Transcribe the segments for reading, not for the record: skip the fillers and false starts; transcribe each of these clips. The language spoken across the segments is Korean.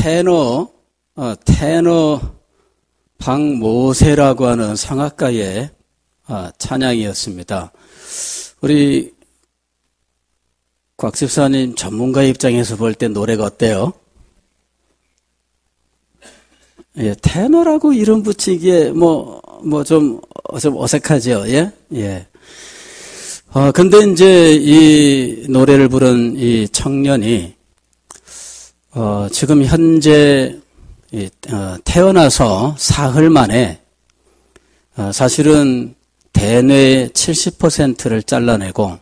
테너 박모세라고 하는 성악가의 찬양이었습니다. 우리 곽 집사님 전문가 입장에서 볼 때 노래가 어때요? 예, 테너라고 이름 붙이기에 좀 어색하죠, 예? 예. 근데 이제 이 노래를 부른 이 청년이, 지금 현재, 태어나서 사흘 만에, 사실은 대뇌의 70%를 잘라내고,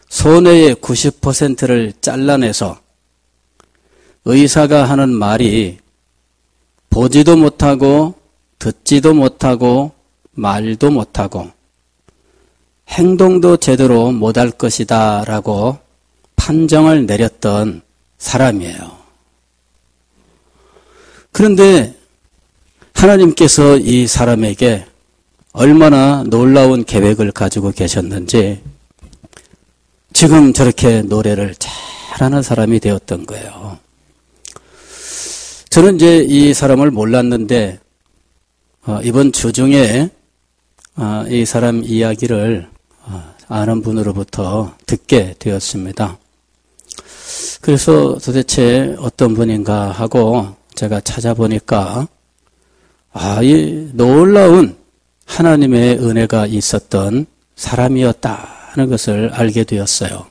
소뇌의 90%를 잘라내서, 의사가 하는 말이 보지도 못하고, 듣지도 못하고, 말도 못하고, 행동도 제대로 못할 것이다 라고 판정을 내렸던 사람이에요. 그런데 하나님께서 이 사람에게 얼마나 놀라운 계획을 가지고 계셨는지 지금 저렇게 노래를 잘하는 사람이 되었던 거예요. 저는 이제 이 사람을 몰랐는데 이번 주 중에 이 사람 이야기를 아는 분으로부터 듣게 되었습니다. 그래서 도대체 어떤 분인가 하고 제가 찾아보니까 이 놀라운 하나님의 은혜가 있었던 사람이었다는 것을 알게 되었어요.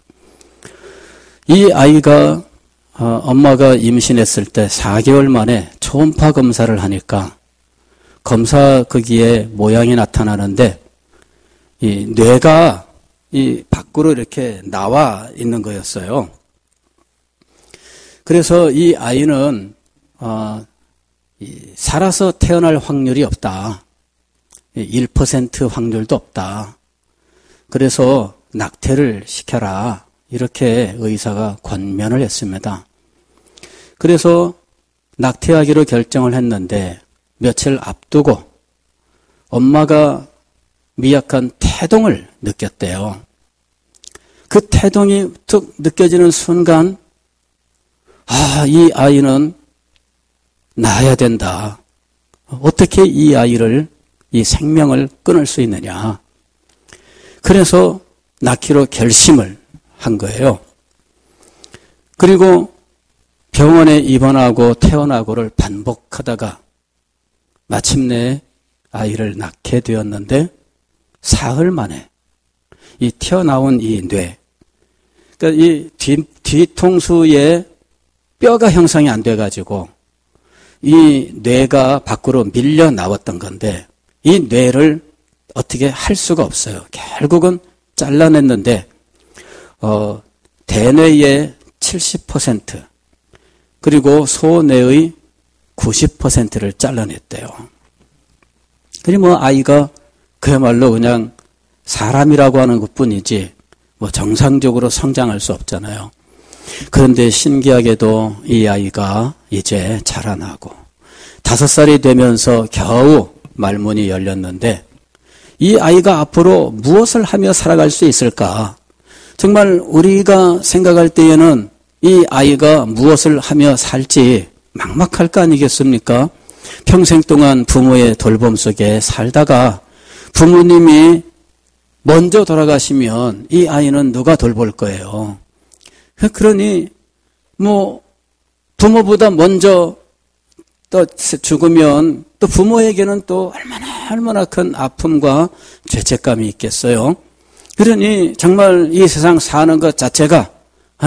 이 아이가 엄마가 임신했을 때 4개월 만에 초음파 검사를 하니까 검사 거기에 모양이 나타나는데 이 뇌가 이 밖으로 이렇게 나와 있는 거였어요. 그래서 이 아이는 살아서 태어날 확률이 없다. 1% 확률도 없다. 그래서 낙태를 시켜라. 이렇게 의사가 권면을 했습니다. 그래서 낙태하기로 결정을 했는데 며칠 앞두고 엄마가 미약한 태동을 느꼈대요. 그 태동이 툭 느껴지는 순간 이 아이는 낳아야 된다. 어떻게 이 아이를, 이 생명을 끊을 수 있느냐. 그래서 낳기로 결심을 한 거예요. 그리고 병원에 입원하고 퇴원하고를 반복하다가 마침내 아이를 낳게 되었는데 사흘 만에 이 튀어나온 이 뇌, 그러니까 이 뒤통수에 뼈가 형성이 안 돼가지고 이 뇌가 밖으로 밀려 나왔던 건데 이 뇌를 어떻게 할 수가 없어요. 결국은 잘라냈는데 대뇌의 70% 그리고 소뇌의 90%를 잘라냈대요. 그리고 아이가 그야말로 그냥 사람이라고 하는 것뿐이지 정상적으로 성장할 수 없잖아요. 그런데 신기하게도 이 아이가 이제 자라나고 5살이 되면서 겨우 말문이 열렸는데 이 아이가 앞으로 무엇을 하며 살아갈 수 있을까? 정말 우리가 생각할 때에는 이 아이가 무엇을 하며 살지 막막할 거 아니겠습니까? 평생 동안 부모의 돌봄 속에 살다가 부모님이 먼저 돌아가시면 이 아이는 누가 돌볼 거예요? 그러니 부모보다 먼저 또 죽으면 또 부모에게는 또 얼마나 큰 아픔과 죄책감이 있겠어요. 그러니 정말 이 세상 사는 것 자체가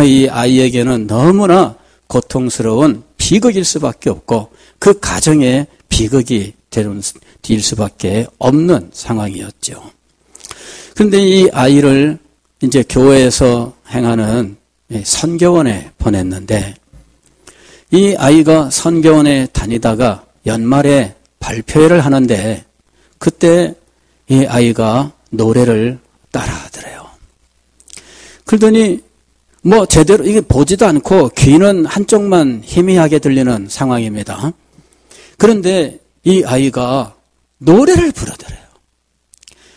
이 아이에게는 너무나 고통스러운 비극일 수밖에 없고 그 가정에 비극이 될 수밖에 없는 상황이었죠. 그런데 이 아이를 이제 교회에서 행하는 선교원에 보냈는데 이 아이가 선교원에 다니다가 연말에 발표회를 하는데 그때 이 아이가 노래를 따라하더래요. 그러더니 제대로 이게 보지도 않고 귀는 한쪽만 희미하게 들리는 상황입니다. 그런데 이 아이가 노래를 부르더래요.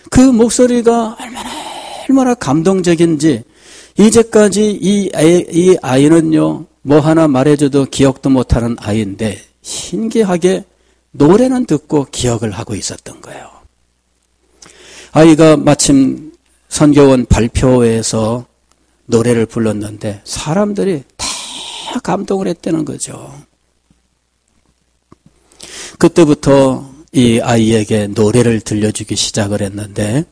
그 목소리가 얼마나 감동적인지 이제까지 이 아이는요 뭐 하나 말해줘도 기억도 못하는 아이인데 신기하게 노래는 듣고 기억을 하고 있었던 거예요. 아이가 마침 선교원 발표회에서 노래를 불렀는데 사람들이 다 감동을 했다는 거죠. 그때부터 이 아이에게 노래를 들려주기 시작을 했는데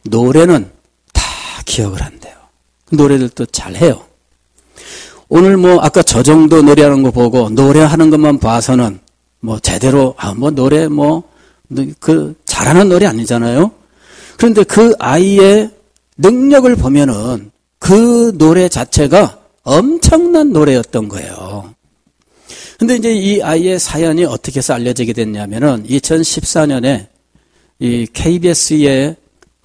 노래는 다 기억을 한대요. 노래들도 잘해요. 오늘 뭐 아까 저 정도 노래하는 거 보고 노래하는 것만 봐서는 뭐 제대로 노래 그 잘하는 노래 아니잖아요. 그런데 그 아이의 능력을 보면은 그 노래 자체가 엄청난 노래였던 거예요. 근데 이제 이 아이의 사연이 어떻게 해서 알려지게 됐냐면은 2014년에 이 KBS의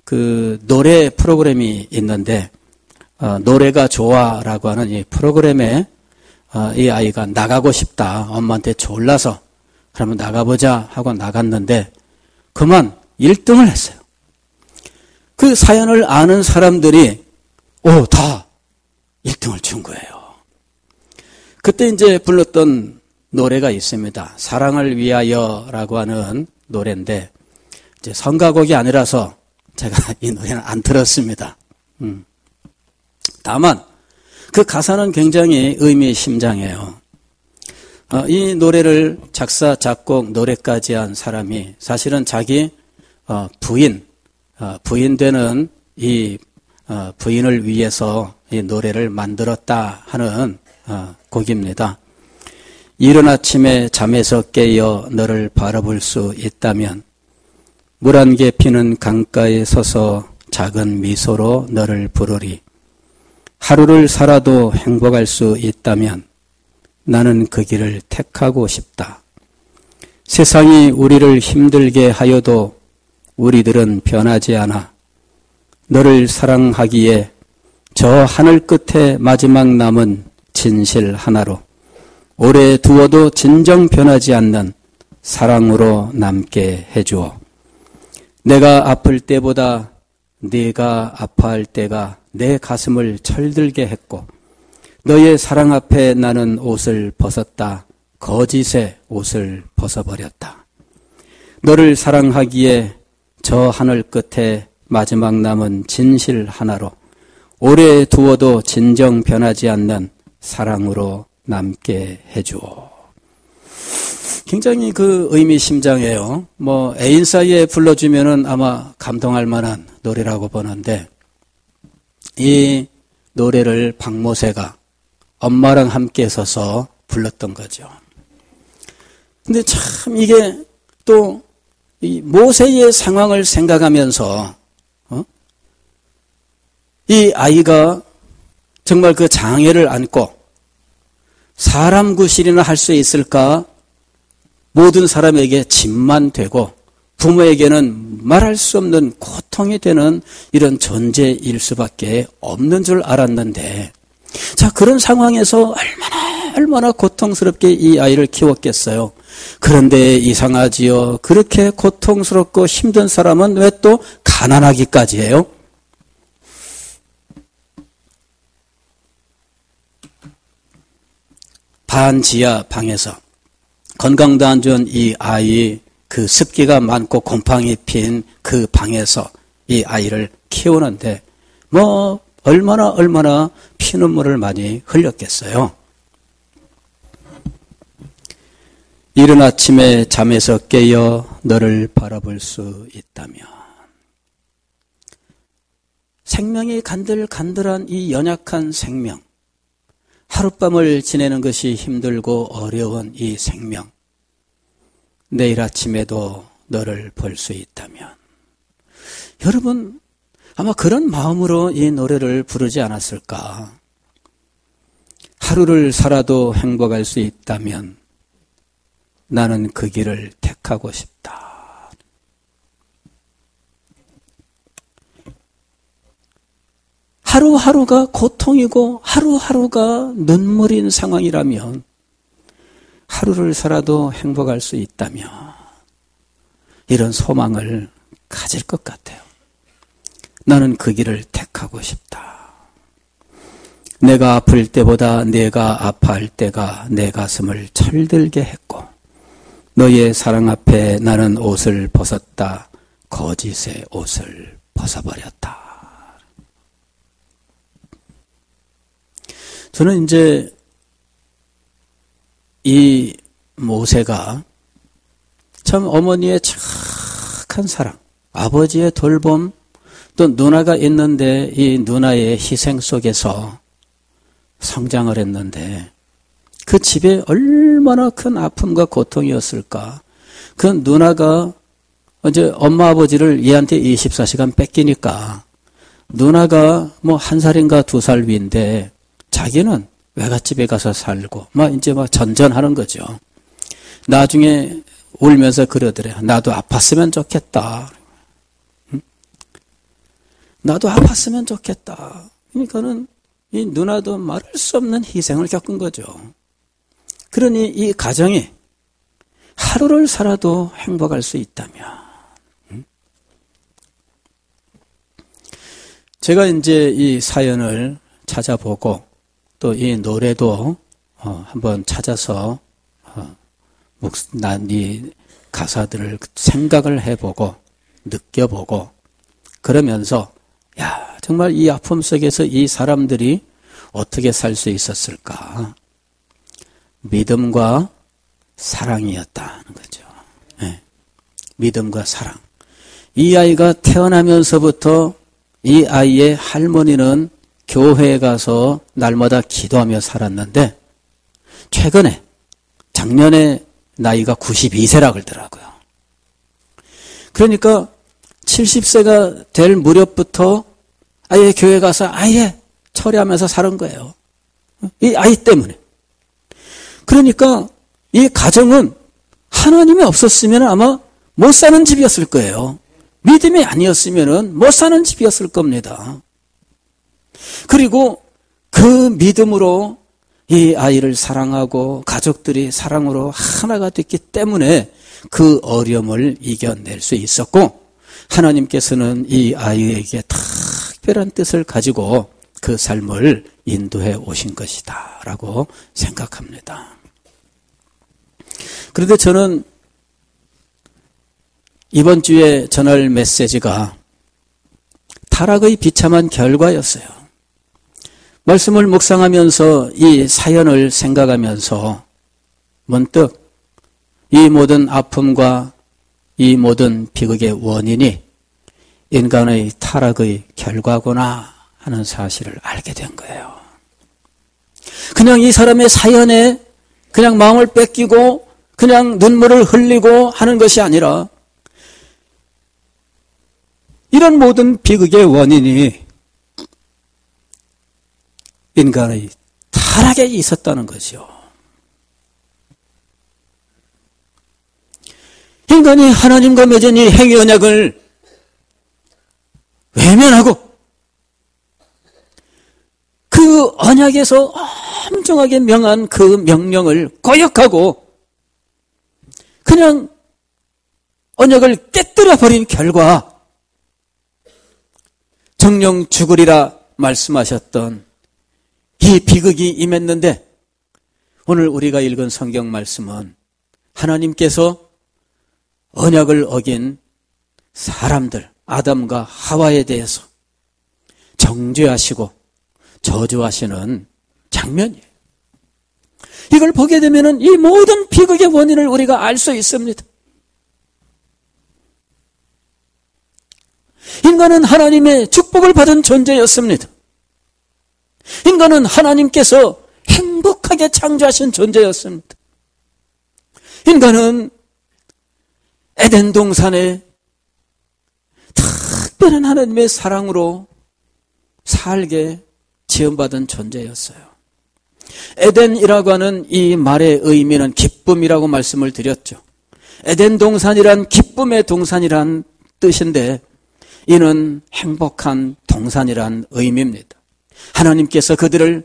그 노래 프로그램이 있는데 노래가 좋아라고 하는 이 프로그램에 이 아이가 나가고 싶다. 엄마한테 졸라서 그러면 나가보자 하고 나갔는데 그만 1등을 했어요. 그 사연을 아는 사람들이 다 1등을 준 거예요. 그때 이제 불렀던 노래가 있습니다. 사랑을 위하여라고 하는 노래인데 이제 선가곡이 아니라서 제가 이 노래는 안 들었습니다. 다만 그 가사는 굉장히 의미심장해요. 이 노래를 작사, 작곡, 노래까지 한 사람이 사실은 자기 부인 되는 이 부인을 위해서 이 노래를 만들었다 하는 곡입니다. 이른 아침에 잠에서 깨어 너를 바라볼 수 있다면 물 한 개 피는 강가에 서서 작은 미소로 너를 부르리. 하루를 살아도 행복할 수 있다면 나는 그 길을 택하고 싶다. 세상이 우리를 힘들게 하여도 우리들은 변하지 않아. 너를 사랑하기에 저 하늘 끝에 마지막 남은 진실 하나로 오래 두어도 진정 변하지 않는 사랑으로 남게 해주어. 내가 아플 때보다 네가 아파할 때가 내 가슴을 철들게 했고 너의 사랑 앞에 나는 옷을 벗었다. 거짓의 옷을 벗어버렸다. 너를 사랑하기에 저 하늘 끝에 마지막 남은 진실 하나로 오래 두어도 진정 변하지 않는 사랑으로 남게 해주어. 굉장히 그 의미심장해요. 애인 사이에 불러주면은 아마 감동할 만한 노래라고 보는데 이 노래를 박모세가 엄마랑 함께 서서 불렀던 거죠. 근데 참 이게 또 이 모세의 상황을 생각하면서 이 아이가 정말 그 장애를 안고 사람 구실이나 할 수 있을까? 모든 사람에게 짐만 되고 부모에게는 말할 수 없는 고통이 되는 이런 존재일 수밖에 없는 줄 알았는데 자, 그런 상황에서 얼마나 고통스럽게 이 아이를 키웠겠어요. 그런데 이상하지요. 그렇게 고통스럽고 힘든 사람은 왜 또 가난하기까지 해요? 반지하 방에서 건강도 안 좋은 이 아이 그 습기가 많고 곰팡이 핀 그 방에서 이 아이를 키우는데 얼마나 피눈물을 많이 흘렸겠어요. 이른 아침에 잠에서 깨어 너를 바라볼 수 있다면 생명이 간들간들한 이 연약한 생명 하룻밤을 지내는 것이 힘들고 어려운 이 생명 내일 아침에도 너를 볼 수 있다면 여러분 아마 그런 마음으로 이 노래를 부르지 않았을까. 하루를 살아도 행복할 수 있다면 나는 그 길을 택하고 싶다. 하루하루가 고통이고 하루하루가 눈물인 상황이라면 하루를 살아도 행복할 수 있다면 이런 소망을 가질 것 같아요. 나는 그 길을 택하고 싶다. 내가 아플 때보다 내가 아파할 때가 내 가슴을 철들게 했고 너의 사랑 앞에 나는 옷을 벗었다. 거짓의 옷을 벗어버렸다. 저는 이제 이 모세가 참 어머니의 착한 사랑, 아버지의 돌봄, 또 누나가 있는데 이 누나의 희생 속에서 성장을 했는데 그 집에 얼마나 큰 아픔과 고통이었을까. 그 누나가 이제 엄마 아버지를 얘한테 24시간 뺏기니까 누나가 뭐 1살인가 2살 위인데 자기는 외갓집에 가서 살고 이제 전전하는 거죠. 나중에 울면서 그러더래. 나도 아팠으면 좋겠다. 응? 나도 아팠으면 좋겠다. 그러니까는 이 누나도 말할 수 없는 희생을 겪은 거죠. 그러니 이 가정이 하루를 살아도 행복할 수 있다면. 응? 제가 이제 이 사연을 찾아보고 또 이 노래도 한번 찾아서 난 이 가사들을 생각을 해보고 느껴보고 그러면서 야 정말 이 아픔 속에서 이 사람들이 어떻게 살 수 있었을까? 믿음과 사랑이었다는 거죠. 네. 믿음과 사랑. 이 아이가 태어나면서부터 이 아이의 할머니는 교회에 가서 날마다 기도하며 살았는데 최근에 작년에 나이가 92세라 그러더라고요. 그러니까 70세가 될 무렵부터 아예 교회 가서 아예 처리하면서 사는 거예요. 이 아이 때문에. 그러니까 이 가정은 하나님이 없었으면 아마 못 사는 집이었을 거예요. 믿음이 아니었으면 못 사는 집이었을 겁니다. 그리고 그 믿음으로 이 아이를 사랑하고 가족들이 사랑으로 하나가 됐기 때문에 그 어려움을 이겨낼 수 있었고 하나님께서는 이 아이에게 특별한 뜻을 가지고 그 삶을 인도해 오신 것이다 라고 생각합니다. 그런데 저는 이번 주에 전할 메시지가 타락의 비참한 결과였어요. 말씀을 묵상하면서 이 사연을 생각하면서 문득 이 모든 아픔과 이 모든 비극의 원인이 인간의 타락의 결과구나 하는 사실을 알게 된 거예요. 그냥 이 사람의 사연에 그냥 마음을 뺏기고 그냥 눈물을 흘리고 하는 것이 아니라 이런 모든 비극의 원인이 인간의 타락에 있었다는 거죠. 인간이 하나님과 맺은 이 행위 언약을 외면하고 그 언약에서 엄정하게 명한 그 명령을 거역하고 그냥 언약을 깨뜨려 버린 결과 정령 죽으리라 말씀하셨던 이 비극이 임했는데 오늘 우리가 읽은 성경 말씀은 하나님께서 언약을 어긴 사람들 아담과 하와에 대해서 정죄하시고 저주하시는 장면이에요. 이걸 보게 되면 이 모든 비극의 원인을 우리가 알 수 있습니다. 인간은 하나님의 축복을 받은 존재였습니다. 인간은 하나님께서 행복하게 창조하신 존재였습니다. 인간은 에덴 동산에 특별한 하나님의 사랑으로 살게 지음받은 존재였어요. 에덴이라고 하는 이 말의 의미는 기쁨이라고 말씀을 드렸죠. 에덴 동산이란 기쁨의 동산이란 뜻인데 이는 행복한 동산이란 의미입니다. 하나님께서 그들을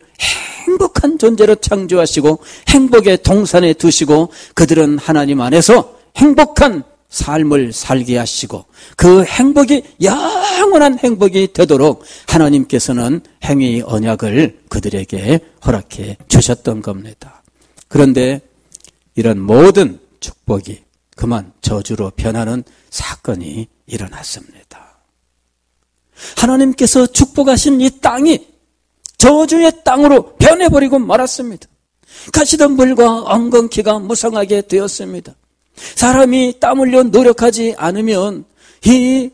행복한 존재로 창조하시고 행복의 동산에 두시고 그들은 하나님 안에서 행복한 삶을 살게 하시고 그 행복이 영원한 행복이 되도록 하나님께서는 행위 언약을 그들에게 허락해 주셨던 겁니다. 그런데 이런 모든 축복이 그만 저주로 변하는 사건이 일어났습니다. 하나님께서 축복하신 이 땅이 저주의 땅으로 변해버리고 말았습니다. 가시던 물과 엉겅퀴가 무성하게 되었습니다. 사람이 땀 흘려 노력하지 않으면 이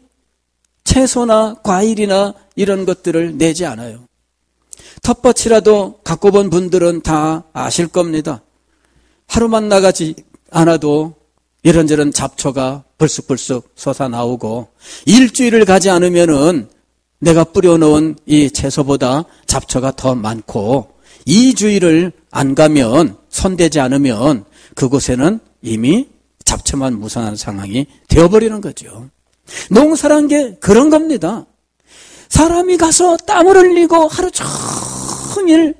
채소나 과일이나 이런 것들을 내지 않아요. 텃밭이라도 갖고 본 분들은 다 아실 겁니다. 하루만 나가지 않아도 이런저런 잡초가 불쑥불쑥 솟아나오고 일주일을 가지 않으면은 내가 뿌려놓은 이 채소보다 잡초가 더 많고 2주일을 안 가면 손대지 않으면 그곳에는 이미 잡초만 무성한 상황이 되어버리는 거죠. 농사란 게 그런 겁니다. 사람이 가서 땀을 흘리고 하루 종일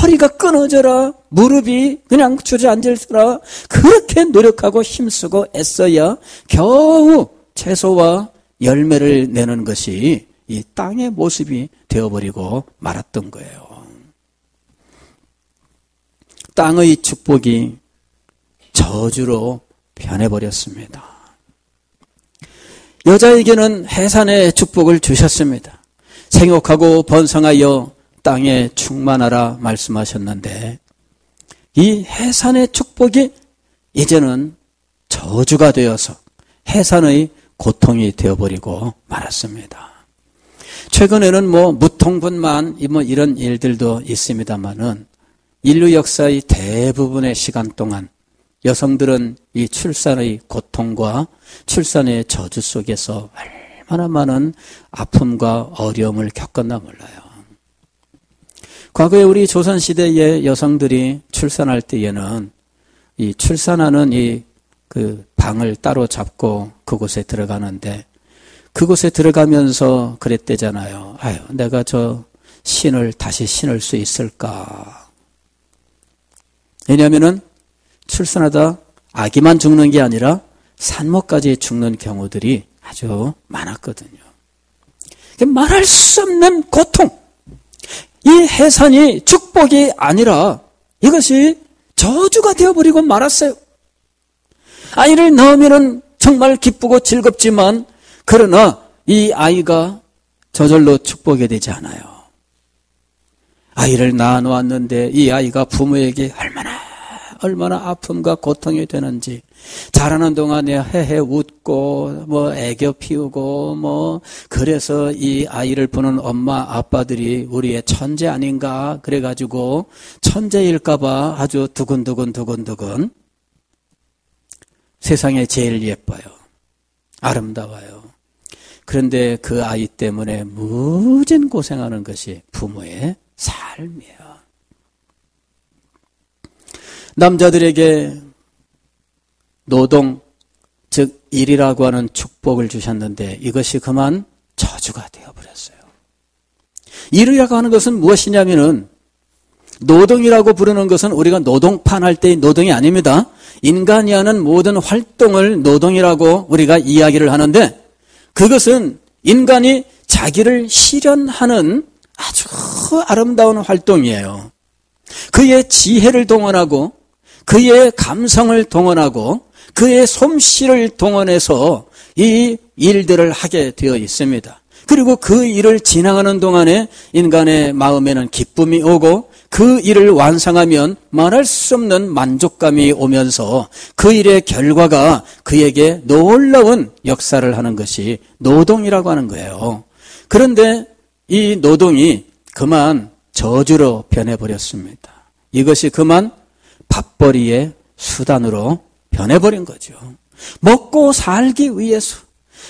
허리가 끊어져라, 무릎이 그냥 주저앉을수라 그렇게 노력하고 힘쓰고 애써야 겨우 채소와 열매를 내는 것이 이 땅의 모습이 되어버리고 말았던 거예요. 땅의 축복이 저주로 변해버렸습니다. 여자에게는 해산의 축복을 주셨습니다. 생육하고 번성하여 땅에 충만하라 말씀하셨는데 이 해산의 축복이 이제는 저주가 되어서 해산의 고통이 되어버리고 말았습니다. 최근에는 무통분만 이런 일들도 있습니다만은 인류 역사의 대부분의 시간 동안 여성들은 이 출산의 고통과 출산의 저주 속에서 얼마나 많은 아픔과 어려움을 겪었나 몰라요. 과거에 우리 조선시대의 여성들이 출산할 때에는 이 출산하는 그 방을 따로 잡고 그곳에 들어가는데 그곳에 들어가면서 그랬대잖아요. 아유, 내가 저 신을 다시 신을 수 있을까? 왜냐하면은 출산하다 아기만 죽는 게 아니라 산모까지 죽는 경우들이 아주 많았거든요. 말할 수 없는 고통. 이 해산이 축복이 아니라 이것이 저주가 되어버리고 말았어요. 아이를 낳으면 정말 기쁘고 즐겁지만 그러나 이 아이가 저절로 축복이 되지 않아요. 아이를 낳아 놓았는데 이 아이가 부모에게 얼마나 아픔과 고통이 되는지 자라는 동안에 헤헤 웃고 애교 피우고 그래서 이 아이를 보는 엄마 아빠들이 우리의 천재 아닌가 그래가지고 천재일까봐 아주 두근두근 세상에 제일 예뻐요. 아름다워요. 그런데 그 아이 때문에 무진 고생하는 것이 부모의 삶이에요. 남자들에게 노동, 즉 일이라고 하는 축복을 주셨는데 이것이 그만 저주가 되어버렸어요. 일이라고 하는 것은 무엇이냐면은 노동이라고 부르는 것은 우리가 노동판 할 때의 노동이 아닙니다. 인간이 하는 모든 활동을 노동이라고 우리가 이야기를 하는데 그것은 인간이 자기를 실현하는 아주 아름다운 활동이에요. 그의 지혜를 동원하고 그의 감성을 동원하고 그의 솜씨를 동원해서 이 일들을 하게 되어 있습니다. 그리고 그 일을 진행하는 동안에 인간의 마음에는 기쁨이 오고 그 일을 완성하면 말할 수 없는 만족감이 오면서 그 일의 결과가 그에게 놀라운 역사를 하는 것이 노동이라고 하는 거예요. 그런데 이 노동이 그만 저주로 변해버렸습니다. 이것이 그만 밥벌이의 수단으로 변해버린 거죠. 먹고 살기 위해서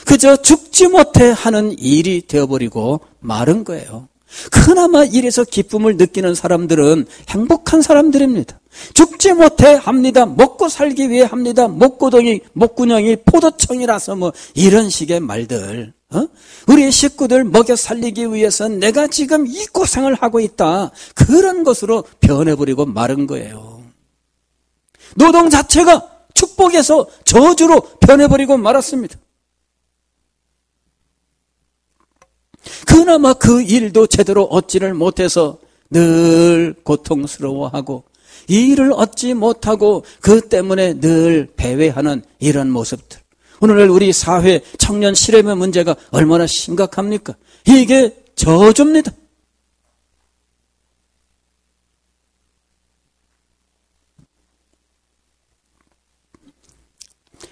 그저 죽지 못해 하는 일이 되어버리고 마른 거예요. 그나마 일에서 기쁨을 느끼는 사람들은 행복한 사람들입니다. 죽지 못해 합니다. 먹고 살기 위해 합니다. 목구멍이 포도청이라서 이런 식의 말들. 우리 식구들 먹여 살리기 위해서 내가 지금 이 고생을 하고 있다. 그런 것으로 변해버리고 마른 거예요. 노동 자체가 축복에서 저주로 변해버리고 말았습니다. 그나마 그 일도 제대로 얻지를 못해서 늘 고통스러워하고 이 일을 얻지 못하고 그 때문에 늘 배회하는 이런 모습들. 오늘날 우리 사회 청년 실업의 문제가 얼마나 심각합니까? 이게 저주입니다.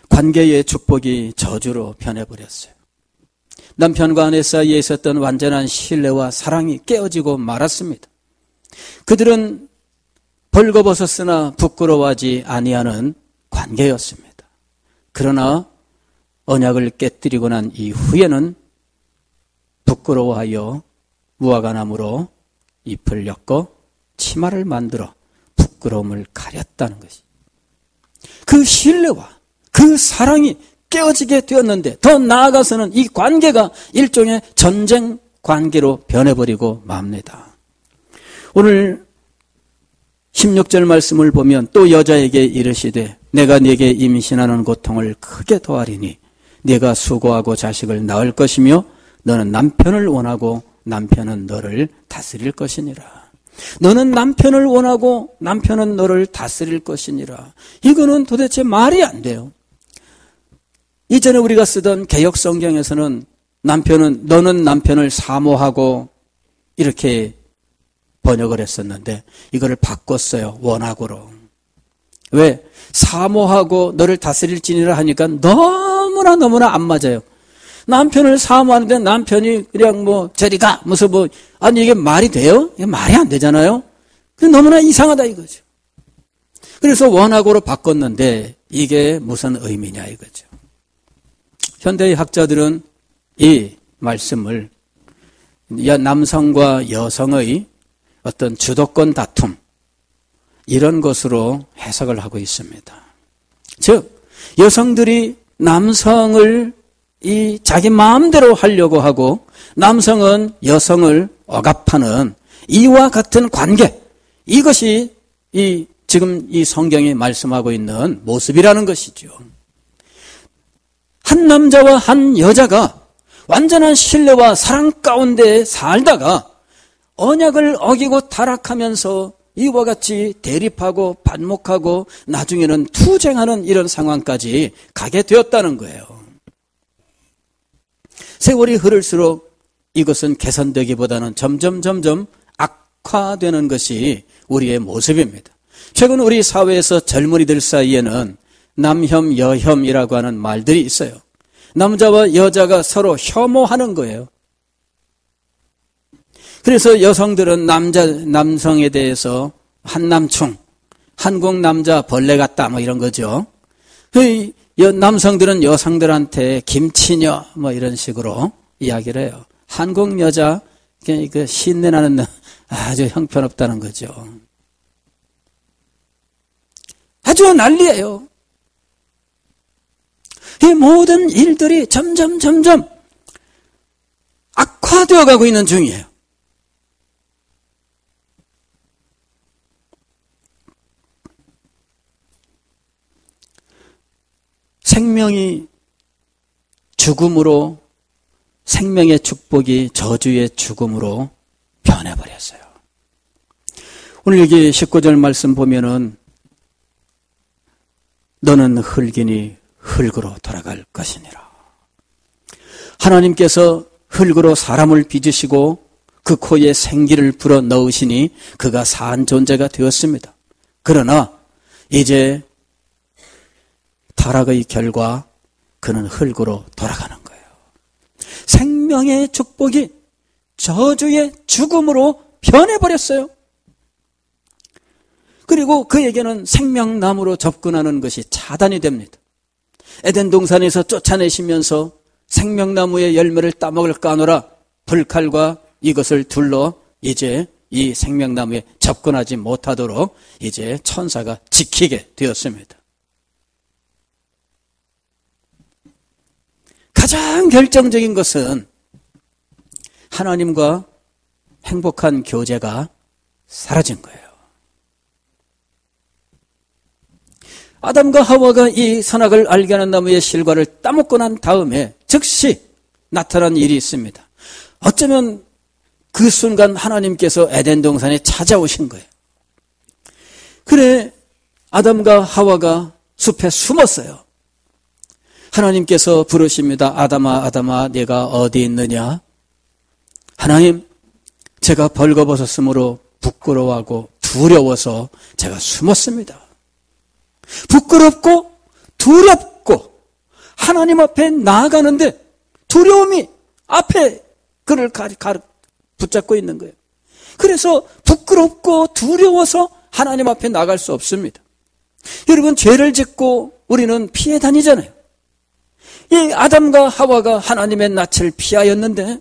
관계의 축복이 저주로 변해버렸어요. 남편과 아내 사이에 있었던 완전한 신뢰와 사랑이 깨어지고 말았습니다. 그들은 벌거벗었으나 부끄러워하지 아니하는 관계였습니다. 그러나 언약을 깨뜨리고 난 이후에는 부끄러워하여 무화과나무로 잎을 엮어 치마를 만들어 부끄러움을 가렸다는 것이, 그 신뢰와 그 사랑이 깨어지게 되었는데, 더 나아가서는 이 관계가 일종의 전쟁 관계로 변해버리고 맙니다. 오늘 16절 말씀을 보면 또 여자에게 이르시되 내가 네게 임신하는 고통을 크게 더하리니 네가 수고하고 자식을 낳을 것이며 너는 남편을 원하고 남편은 너를 다스릴 것이니라. 너는 남편을 원하고 남편은 너를 다스릴 것이니라. 이거는 도대체 말이 안 돼요. 이전에 우리가 쓰던 개역 성경에서는 너는 남편을 사모하고 이렇게 번역을 했었는데 이거를 바꿨어요. 원하고로. 왜? 사모하고 너를 다스릴지니라 하니까 너무나 안 맞아요. 남편을 사모하는데 남편이 그냥 저리 가 무슨 아니 이게 말이 돼요? 이게 말이 안 되잖아요. 너무나 이상하다 이거죠. 그래서 원하고로 바꿨는데 이게 무슨 의미냐 이거죠. 현대의 학자들은 이 말씀을 남성과 여성의 어떤 주도권 다툼 이런 것으로 해석을 하고 있습니다. 즉 여성들이 남성을 자기 마음대로 하려고 하고 남성은 여성을 억압하는 이와 같은 관계, 이것이 지금 이 성경이 말씀하고 있는 모습이라는 것이죠. 한 남자와 한 여자가 완전한 신뢰와 사랑 가운데 살다가 언약을 어기고 타락하면서 이와 같이 대립하고 반목하고 나중에는 투쟁하는 이런 상황까지 가게 되었다는 거예요. 세월이 흐를수록 이것은 개선되기보다는 점점 악화되는 것이 우리의 모습입니다. 최근 우리 사회에서 젊은이들 사이에는 남혐, 여혐이라고 하는 말들이 있어요. 남자와 여자가 서로 혐오하는 거예요. 그래서 여성들은 남성에 대해서 한남충, 한국 남자 벌레 같다 이런 거죠. 남성들은 여성들한테 김치녀 이런 식으로 이야기를 해요. 한국 여자 그 신내 나는 아주 형편없다는 거죠. 아주 난리예요. 이 모든 일들이 점점 악화되어 가고 있는 중이에요. 생명이 죽음으로, 생명의 축복이 저주의 죽음으로 변해버렸어요. 오늘 여기 19절 말씀 보면은 너는 흙이니 흙으로 돌아갈 것이니라. 하나님께서 흙으로 사람을 빚으시고 그 코에 생기를 불어 넣으시니 그가 산 존재가 되었습니다. 그러나 이제 타락의 결과 그는 흙으로 돌아가는 거예요. 생명의 축복이 저주의 죽음으로 변해버렸어요. 그리고 그에게는 생명나무로 접근하는 것이 차단이 됩니다. 에덴 동산에서 쫓아내시면서 생명나무의 열매를 따먹을 까노라 불칼과 이것을 둘러 이제 이 생명나무에 접근하지 못하도록 이제 천사가 지키게 되었습니다. 가장 결정적인 것은 하나님과 행복한 교제가 사라진 거예요. 아담과 하와가 이 선악을 알게 하는 나무의 실과를 따먹고 난 다음에 즉시 나타난 일이 있습니다. 어쩌면 그 순간 하나님께서 에덴 동산에 찾아오신 거예요. 그래 아담과 하와가 숲에 숨었어요. 하나님께서 부르십니다. 아담아 아담아 네가 어디 있느냐? 하나님 제가 벌거벗었으므로 부끄러워하고 두려워서 제가 숨었습니다. 부끄럽고 두렵고 하나님 앞에 나아가는데 두려움이 앞에 그를 붙잡고 있는 거예요. 그래서 부끄럽고 두려워서 하나님 앞에 나갈 수 없습니다. 여러분 죄를 짓고 우리는 피해 다니잖아요. 이 아담과 하와가 하나님의 낯을 피하였는데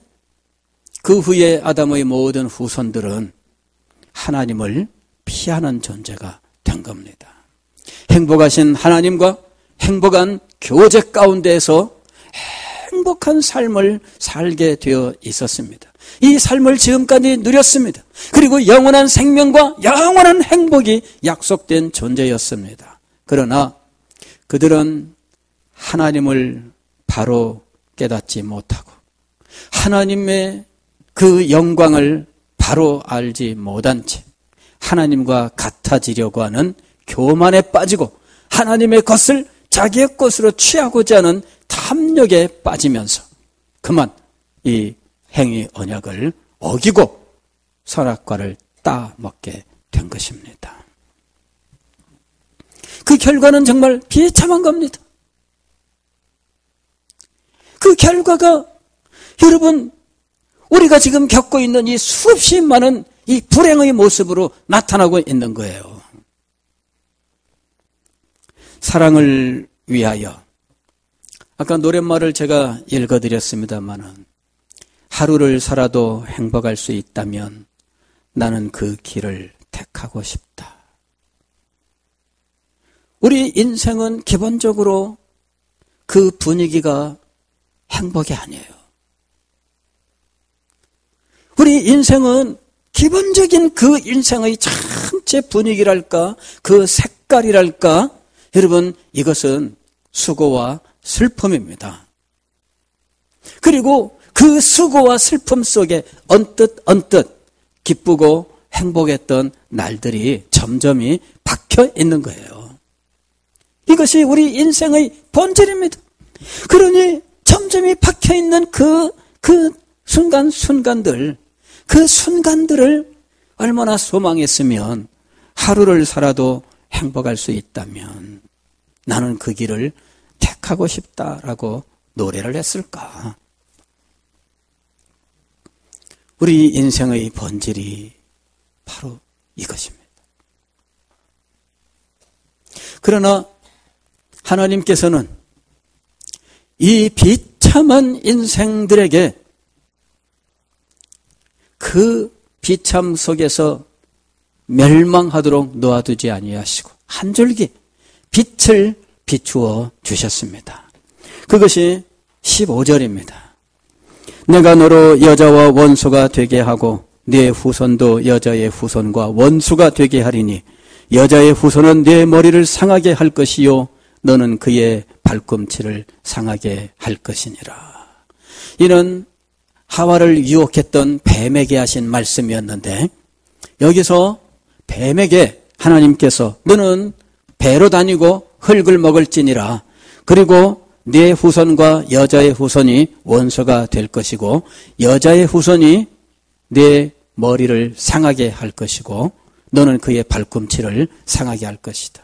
그 후에 아담의 모든 후손들은 하나님을 피하는 존재가 된 겁니다. 행복하신 하나님과 행복한 교제 가운데에서 행복한 삶을 살게 되어 있었습니다. 이 삶을 지금까지 누렸습니다. 그리고 영원한 생명과 영원한 행복이 약속된 존재였습니다. 그러나 그들은 하나님을 바로 깨닫지 못하고 하나님의 그 영광을 바로 알지 못한 채 하나님과 같아지려고 하는 교만에 빠지고 하나님의 것을 자기의 것으로 취하고자 하는 탐욕에 빠지면서 그만 이 행위 언약을 어기고 선악과를 따먹게 된 것입니다. 그 결과는 정말 비참한 겁니다. 그 결과가 여러분 우리가 지금 겪고 있는 이 수없이 많은 이 불행의 모습으로 나타나고 있는 거예요. 사랑을 위하여 아까 노랫말을 제가 읽어드렸습니다마는 하루를 살아도 행복할 수 있다면 나는 그 길을 택하고 싶다. 우리 인생은 기본적으로 그 분위기가 행복이 아니에요. 우리 인생은 기본적인 그 인생의 전체 분위기랄까 그 색깔이랄까 여러분 이것은 수고와 슬픔입니다. 그리고 그 수고와 슬픔 속에 언뜻 기쁘고 행복했던 날들이 점점이 박혀 있는 거예요. 이것이 우리 인생의 본질입니다. 그러니 점점이 박혀 있는 그 순간들을 얼마나 소망했으면 하루를 살아도 행복할 수 있다면 나는 그 길을 택하고 싶다라고 노래를 했을까? 우리 인생의 본질이 바로 이것입니다. 그러나 하나님께서는 이 비참한 인생들에게 그 비참 속에서 멸망하도록 놓아두지 아니하시고 한 줄기 빛을 비추어 주셨습니다. 그것이 15절입니다. 내가 너로 여자와 원수가 되게 하고 네 후손도 여자의 후손과 원수가 되게 하리니 여자의 후손은 네 머리를 상하게 할 것이요 너는 그의 발꿈치를 상하게 할 것이니라. 이는 하와를 유혹했던 뱀에게 하신 말씀이었는데 여기서 뱀에게 하나님께서 너는 배로 다니고 흙을 먹을지니라. 그리고 네 후손과 여자의 후손이 원수가 될 것이고 여자의 후손이 네 머리를 상하게 할 것이고 너는 그의 발꿈치를 상하게 할 것이다.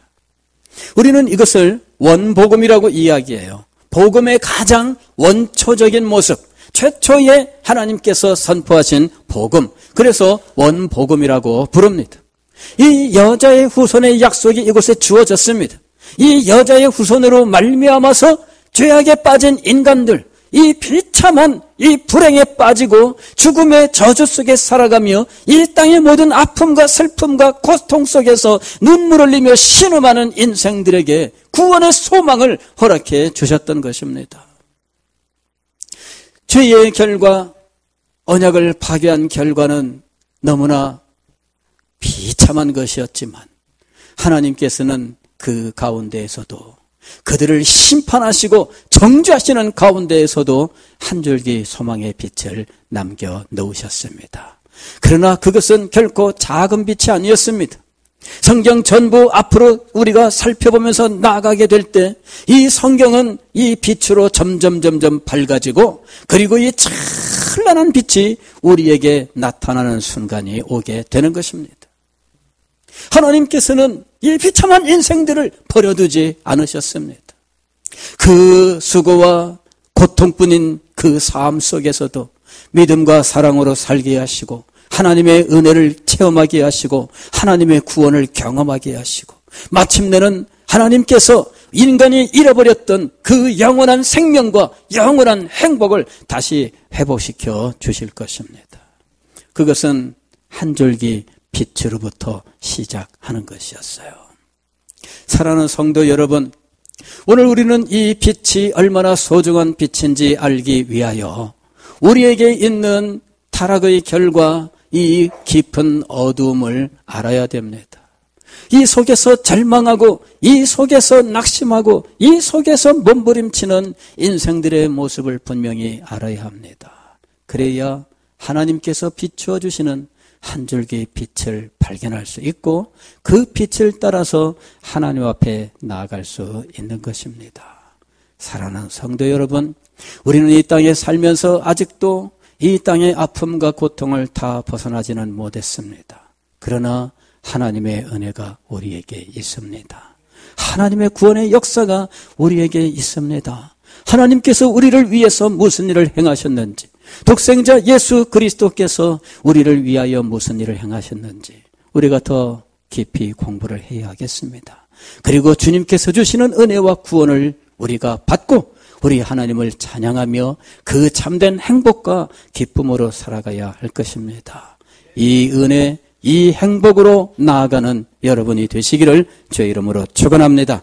우리는 이것을 원복음이라고 이야기해요. 복음의 가장 원초적인 모습, 최초에 하나님께서 선포하신 복음, 그래서 원복음이라고 부릅니다. 이 여자의 후손의 약속이 이곳에 주어졌습니다. 이 여자의 후손으로 말미암아서 죄악에 빠진 인간들, 이 비참한 이 불행에 빠지고 죽음의 저주 속에 살아가며 이 땅의 모든 아픔과 슬픔과 고통 속에서 눈물 흘리며 신음하는 인생들에게 구원의 소망을 허락해 주셨던 것입니다. 죄의 결과, 언약을 파괴한 결과는 너무나 비참한 것이었지만 하나님께서는 그 가운데에서도 그들을 심판하시고 정죄하시는 가운데에서도 한 줄기 소망의 빛을 남겨 놓으셨습니다. 그러나 그것은 결코 작은 빛이 아니었습니다. 성경 전부 앞으로 우리가 살펴보면서 나아가게 될 때 이 성경은 이 빛으로 점점 밝아지고 그리고 이 찬란한 빛이 우리에게 나타나는 순간이 오게 되는 것입니다. 하나님께서는 이 비참한 인생들을 버려두지 않으셨습니다. 그 수고와 고통뿐인 그 삶 속에서도 믿음과 사랑으로 살게 하시고 하나님의 은혜를 체험하게 하시고 하나님의 구원을 경험하게 하시고 마침내는 하나님께서 인간이 잃어버렸던 그 영원한 생명과 영원한 행복을 다시 회복시켜 주실 것입니다. 그것은 한 줄기 빛으로부터 시작하는 것이었어요. 사랑하는 성도 여러분, 오늘 우리는 이 빛이 얼마나 소중한 빛인지 알기 위하여 우리에게 있는 타락의 결과 이 깊은 어두움을 알아야 됩니다. 이 속에서 절망하고 이 속에서 낙심하고 이 속에서 몸부림치는 인생들의 모습을 분명히 알아야 합니다. 그래야 하나님께서 비추어 주시는 한 줄기 빛을 발견할 수 있고 그 빛을 따라서 하나님 앞에 나아갈 수 있는 것입니다. 사랑하는 성도 여러분, 우리는 이 땅에 살면서 아직도 이 땅의 아픔과 고통을 다 벗어나지는 못했습니다. 그러나 하나님의 은혜가 우리에게 있습니다. 하나님의 구원의 역사가 우리에게 있습니다. 하나님께서 우리를 위해서 무슨 일을 행하셨는지, 독생자 예수 그리스도께서 우리를 위하여 무슨 일을 행하셨는지 우리가 더 깊이 공부를 해야 하겠습니다. 그리고 주님께서 주시는 은혜와 구원을 우리가 받고 우리 하나님을 찬양하며 그 참된 행복과 기쁨으로 살아가야 할 것입니다. 이 은혜, 이 행복으로 나아가는 여러분이 되시기를 주의 이름으로 축원합니다.